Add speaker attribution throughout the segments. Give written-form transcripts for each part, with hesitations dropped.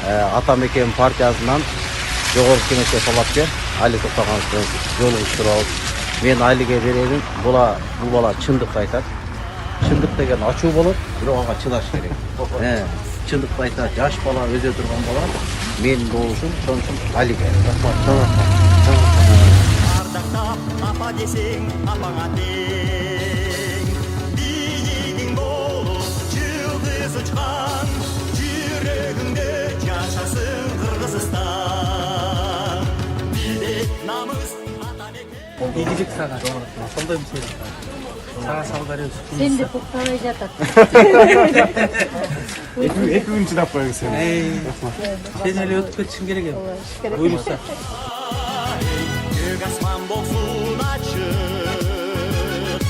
Speaker 1: Атамекен партиясынан жогорку кеңешке талапкер Али Токтогановдун жолугуштурабыз. Мен Алиге беремин. Бул бала чындыкты айтат. Чындык деген ачуу болот, бирок ага чыдаш керек. Чындыкты айтат, жаш бала, өзө турган бала. Менин добушум, ошон үчүн Алиге.
Speaker 2: Ардактап апа десең, апаңа тең. Бийигиң болуп, жылдыз учкан, жүрөгүңдө жашасын Кыргызстан. Биздик намыс
Speaker 3: Игілік саған. Сондай мысал. Саға салдар еді.
Speaker 4: Сен де тоқтамай жатат.
Speaker 3: Екі күн чыдап қойыңыз сен. Сен әлі өтіп кетішін керек еді. Бұйырса.
Speaker 2: Көк асман болсун ачык,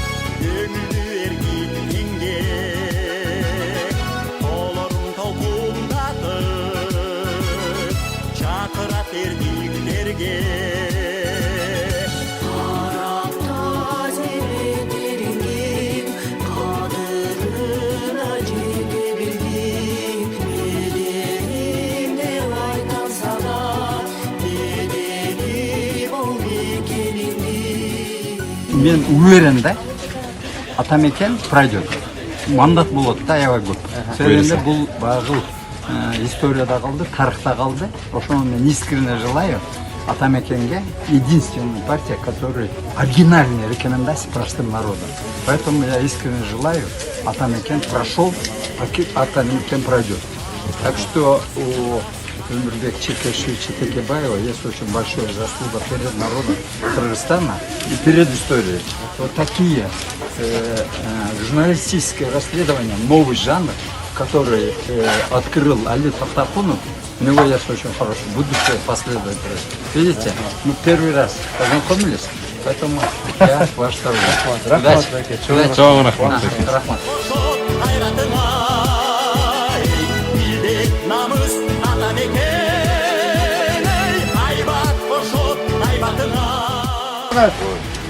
Speaker 2: көңүлдү эргит кеңдек, тоолорун толкундатып, чакырат эрдиктерге.
Speaker 5: Мен уверен, да, Атамекен пройдет. Мандат болады да, аябай көп. Сөйлемде бұл бағыл историяда қалды, тарихта қалды. Ошону мен искренне желаю Атамекенге единственная партия, которая оригинальная рекомендации простым народом. Поэтому я искренне желаю, Атамекен прошел, Атамекен пройдет. Так что у Өмірбек Чекешевича Текебаева есть очень большая заслуга перед народом Кыргызстана и перед историей. Вот такие журналистические расследования, новый жанр, который открыл Али Токтогонов, у него есть очень хороший будущее последователь. Видите, мы первый раз познакомились, поэтому я ваш второй. Удачи. Рахмат.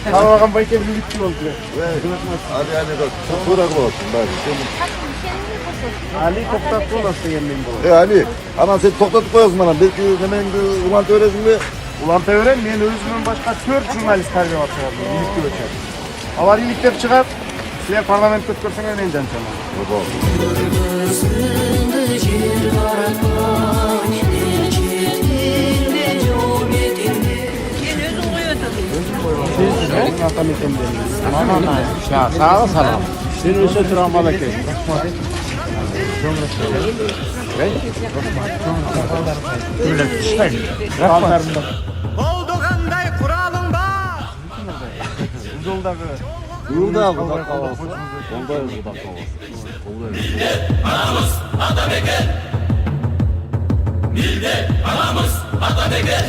Speaker 3: Қалмаған байкен билікті болды. Али Токтогонов деген мен болады.
Speaker 6: Али, анан сен токтотуп коесуң анан, белки немеңди уланта бересиңби?
Speaker 3: Уланта берем, мен өзümün башка 4 журналист тарбиялап атырам, иликти өчөт. Алар иликтеп чыгат, силер парламентке өткөрсөңөр мен жанчамын. Sağ salam. Sen öse turan balakay.
Speaker 2: Oldu qanday quralың бар?
Speaker 6: Anamız Atabeken. Millet anamız Atabeken.